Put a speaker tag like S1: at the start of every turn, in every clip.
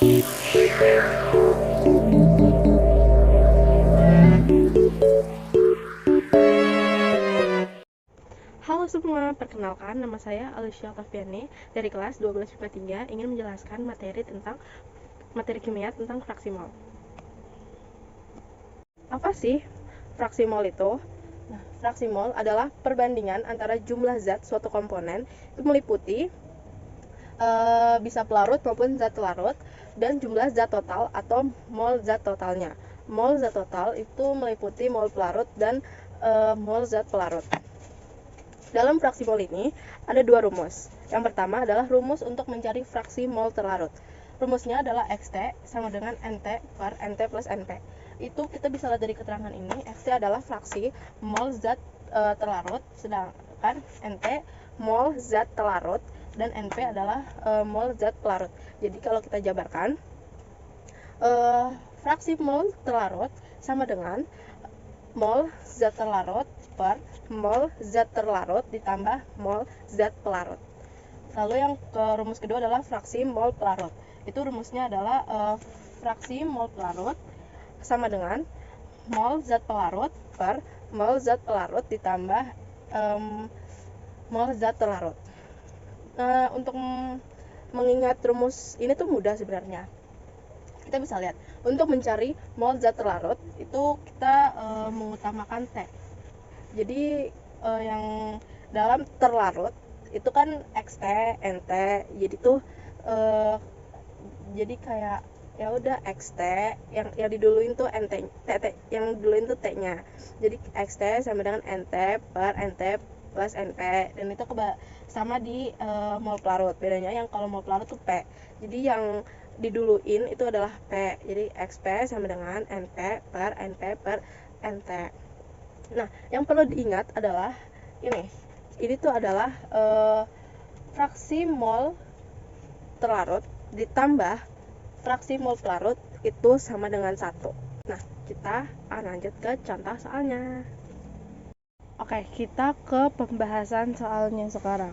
S1: Halo semua, perkenalkan nama saya Alicia Tafiani dari kelas 12 IPA 3 ingin menjelaskan materi kimia tentang fraksi mol. Apa sih fraksi mol itu? Nah, fraksi mol adalah perbandingan antara jumlah zat suatu komponen itu meliputi bisa pelarut maupun zat larut dan jumlah zat total atau mol zat totalnya. Mol zat total itu meliputi mol pelarut dan mol zat pelarut. Dalam fraksi mol ini ada dua rumus. Yang pertama adalah rumus untuk mencari fraksi mol terlarut. Rumusnya adalah XT sama dengan NT per NT plus NP. Itu kita bisa lihat dari keterangan ini, XT adalah fraksi mol zat terlarut, sedangkan NT mol zat terlarut dan NP adalah mol zat pelarut. Jadi kalau kita jabarkan, fraksi mol terlarut sama dengan mol zat terlarut per mol zat terlarut ditambah mol zat pelarut. Lalu yang ke rumus kedua adalah fraksi mol pelarut. Itu rumusnya adalah fraksi mol pelarut sama dengan mol zat pelarut per mol zat pelarut ditambah mol zat terlarut. Untuk mengingat rumus ini tuh mudah sebenarnya. Kita bisa lihat, untuk mencari mol zat terlarut itu kita mengutamakan T. Jadi yang dalam terlarut itu kan XT, NT. Jadi tuh jadi kayak ya udah XT yang diduluin tuh NT, TT yang diduluin tuh T-nya. Jadi XT sama dengan NT per NT plus NP, dan itu sama di mol pelarut. Bedanya yang kalau mol pelarut tuh P. Jadi yang diduluin itu adalah P. Jadi XP sama dengan NP per NP per NT. Nah, yang perlu diingat adalah ini tuh adalah fraksi mol terlarut ditambah fraksi mol pelarut itu sama dengan 1. Nah, kita akan lanjut ke contoh soalnya. Oke, kita ke pembahasan soalnya sekarang.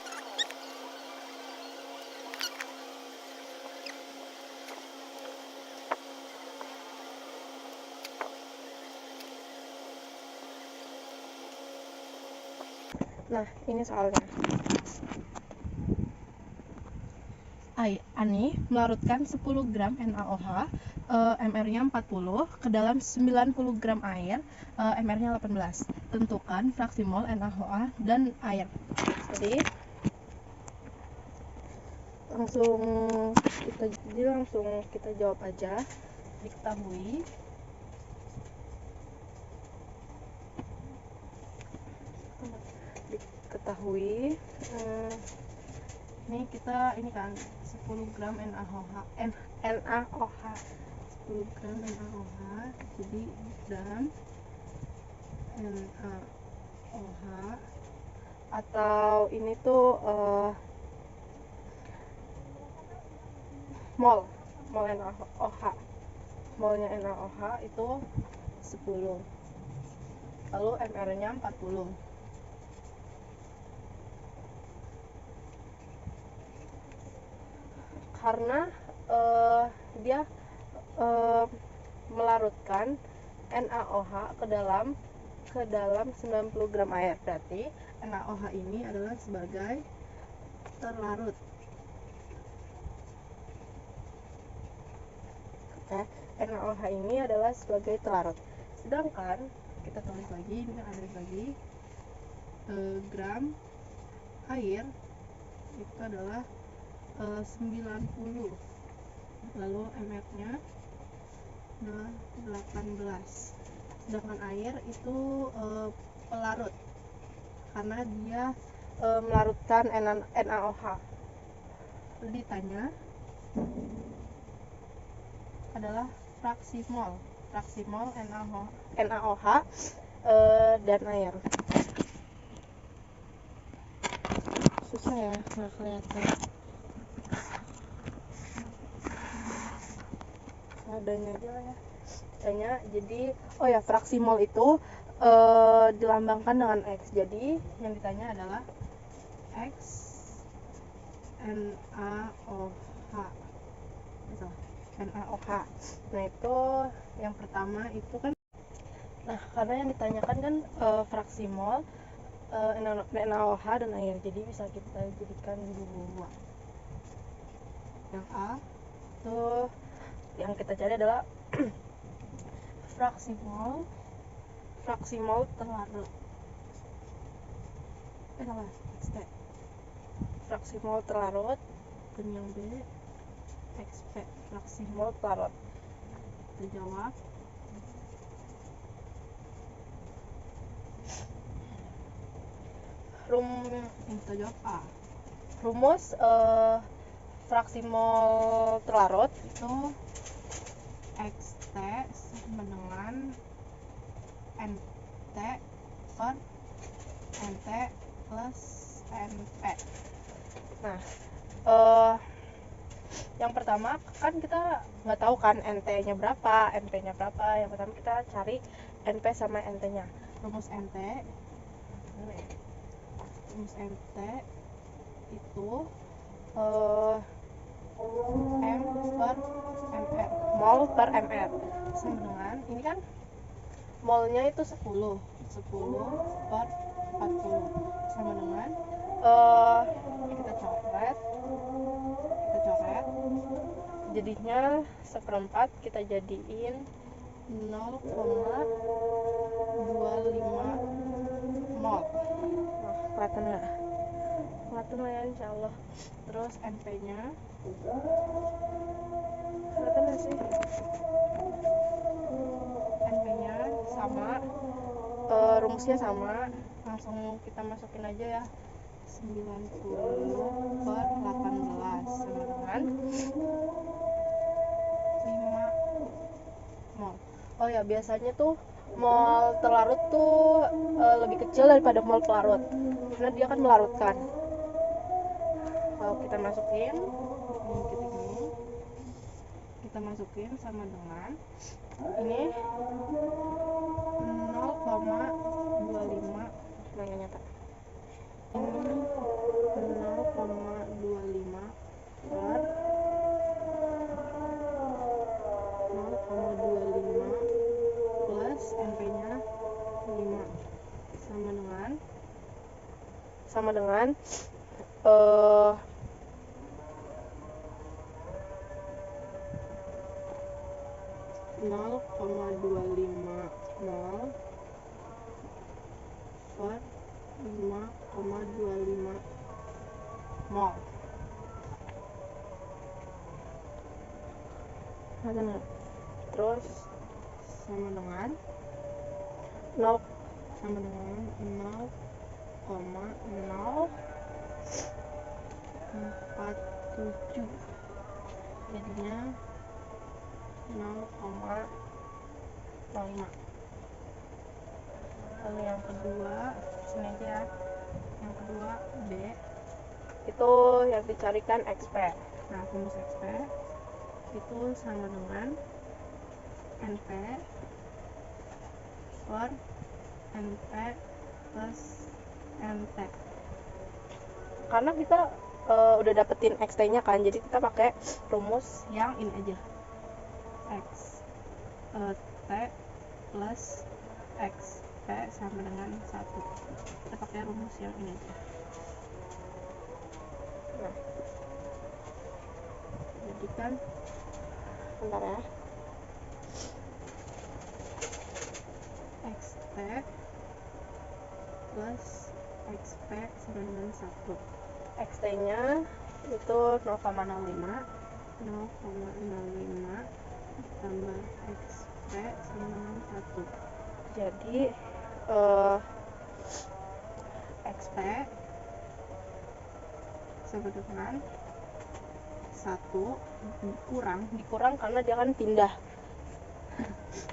S1: Nah, ini soalnya. Ani melarutkan 10 gram NaOH, MR-nya 40, ke dalam 90 gram air, MR-nya 18. Tentukan fraksi mol NaOH dan air. Jadi langsung kita jawab aja. Diketahui ini kan 10 gram NaOH 10 gram NaOH, jadi dan NaOH atau ini tuh mol NaOH, molnya NaOH itu 10, lalu MR-nya 40. Karena dia melarutkan NaOH ke dalam 90 gram air, berarti NaOH ini adalah sebagai terlarut. NaOH ini adalah sebagai terlarut. Sedangkan kita tulis lagi, ini ada lagi gram air itu adalah 90, lalu MR-nya 18. Sedangkan air itu pelarut karena dia melarutkan NaOH. Ditanya adalah fraksi mol NaOH dan air. Susah ya, nggak kelihatan adanya aja lah ya. Jadi fraksi mol itu dilambangkan dengan X. Jadi yang ditanya adalah X NaOH. NaOH. Nah itu yang pertama itu kan, nah karena yang ditanyakan kan fraksi mol NaOH dan air, jadi bisa kita jadikan dua. Yang A itu yang kita cari adalah fraksi mol terlarut. Fraksi mol terlarut. Dan yang B XP fraksi mol terlarut. Kita jawab kita jawab A. Rumus fraksi mol terlarut itu XT sama dengan NT per NT plus NP. Nah, yang pertama kan kita nggak tahu kan NT-nya berapa, NP-nya berapa. Yang pertama kita cari NP sama NT-nya. Rumus NT itu M per mR, mol per mR, sama dengan ini kan molnya itu 10 per 40 sama dengan kita coret jadinya seperempat, kita jadiin 0,25 mol. Nah, kelihatan nggak? Kelihatan lah ya, insyaallah. Terus NP-nya kelihatan nggak sih? NP-nya sama, rumusnya sama, langsung kita masukin aja ya, 90 per 18 sama dengan 5 mol. Oh ya, biasanya tuh mol terlarut tuh lebih kecil daripada mol pelarut karena dia kan melarutkan. Kalau kita masukin sama dengan ini 0,25, nggak nyata, ini 0,25 per 0,25 plus NP-nya 5 sama dengan 0,25 mol per 5,25 mol. Terus sama dengan 0,047, jadinya 0,05. Lalu yang kedua, sini aja ya. Yang kedua B itu yang dicarikan XP. Nah, rumus XP itu sama dengan NP per NP plus NT. Karena kita udah dapetin XT-nya kan, jadi kita pakai rumus yang ini aja, X T plus X P sama dengan 1. Kita pakai rumus yang ini aja. Nah, jadikan bentar ya, XT plus XP sama dengan 1. XT-nya itu 0,05 tambah XP sama dengan 1. Jadi XP sama dengan 1 dikurang karena dia kan pindah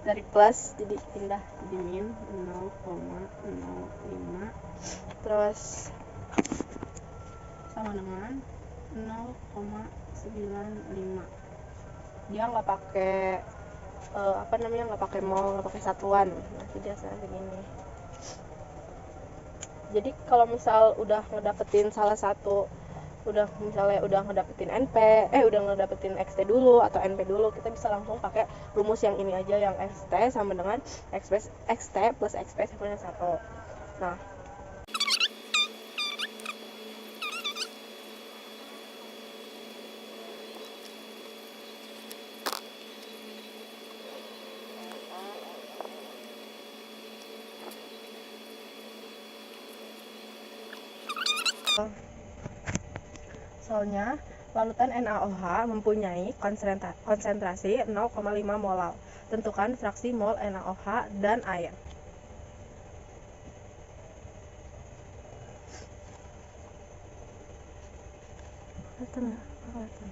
S1: dari plus jadi pindah jadi min 0,05, terus sama dengan 0,95. Dia nggak pakai nggak pakai mol, nggak pakai satuan. Nah, jadi hasilnya begini. Jadi kalau misal udah ngedapetin salah satu misalnya udah ngedapetin udah ngedapetin XT dulu atau NP dulu, kita bisa langsung pakai rumus yang ini aja, yang XT sama dengan XT plus XP sama dengan 1. Nah, soalnya larutan NaOH mempunyai konsentrasi 0,5 molal. Tentukan fraksi mol NaOH dan air. Kelihatan nggak? Kelihatan.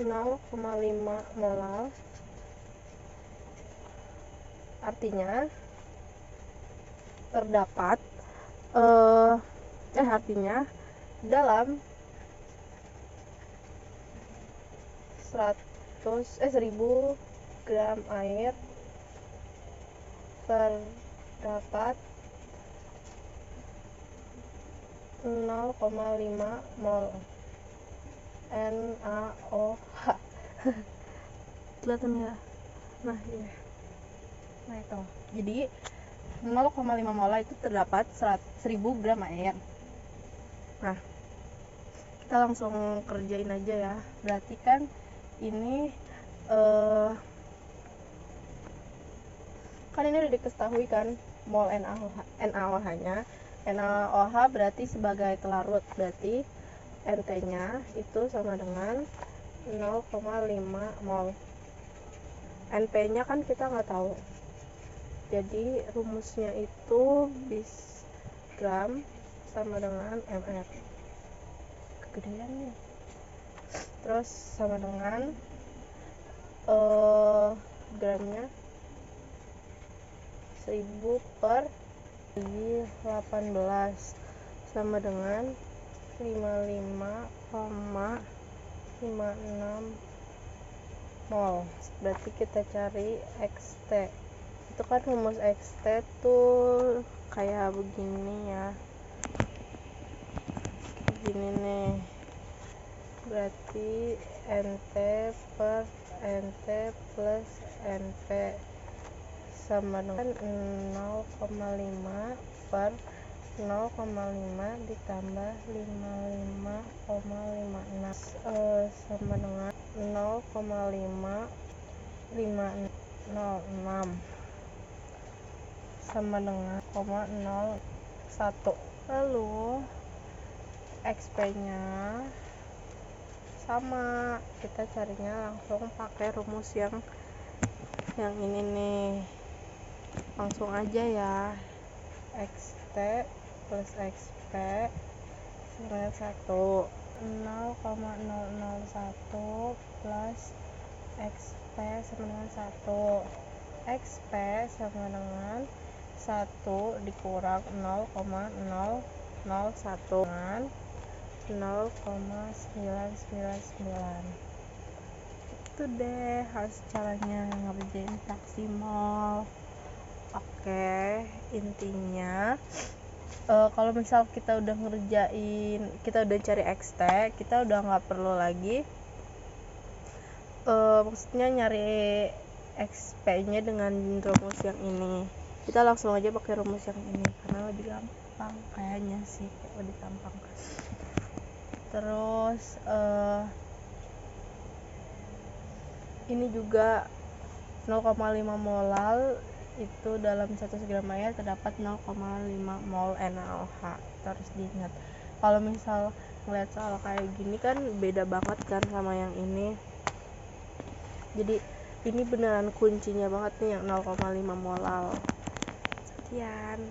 S1: (0,5 molal) artinya terdapat artinya dalam 1000 gram air terdapat 0,5 mol NaOH. Kelihatan ya? Nah, iya. Nah, itu. Jadi 0,5 molar itu terdapat 1000 gram air. Nah, kita langsung kerjain aja ya. Berarti kan ini kan ini udah diketahui kan mol NaOH-nya. NaOH berarti sebagai telarut, berarti NT-nya itu sama dengan 0,5 mol. NP-nya kan kita nggak tahu. Jadi rumusnya itu bis gram sama dengan mr. Kegedean nih. Terus sama dengan gramnya 1000 per 18 sama dengan 55,56 mol. Berarti kita cari XT. Itu kan rumus XT tuh kayak begini ya, begini nih. Berarti NT per NT plus NP sama dengan 0,5 per 0,5 ditambah 55,56 sama dengan 0,5506 sama dengan 0,01. Lalu XP-nya sama, kita carinya langsung pakai rumus yang ini nih. Langsung aja ya. XT plus XP sama 1, 0,001 plus XP sama dengan 1. XP sama dengan 1 dikurang 0,001 dengan 0,999. Itu deh harus caranya ngerjain fraksi mol. Oke, intinya kalau misal kita udah cari XT, kita udah nggak perlu lagi maksudnya nyari XP-nya dengan rumus yang ini. Kita langsung aja pakai rumus yang ini karena lebih gampang kayaknya sih, lebih gampang. Terus ini juga 0,5 molal itu dalam 100 gram air terdapat 0,5 mol NaOH. Harus diingat. Kalau misal ngeliat soal kayak gini kan beda banget kan sama yang ini. Jadi ini beneran kuncinya banget nih yang 0,5 molal. Sekian.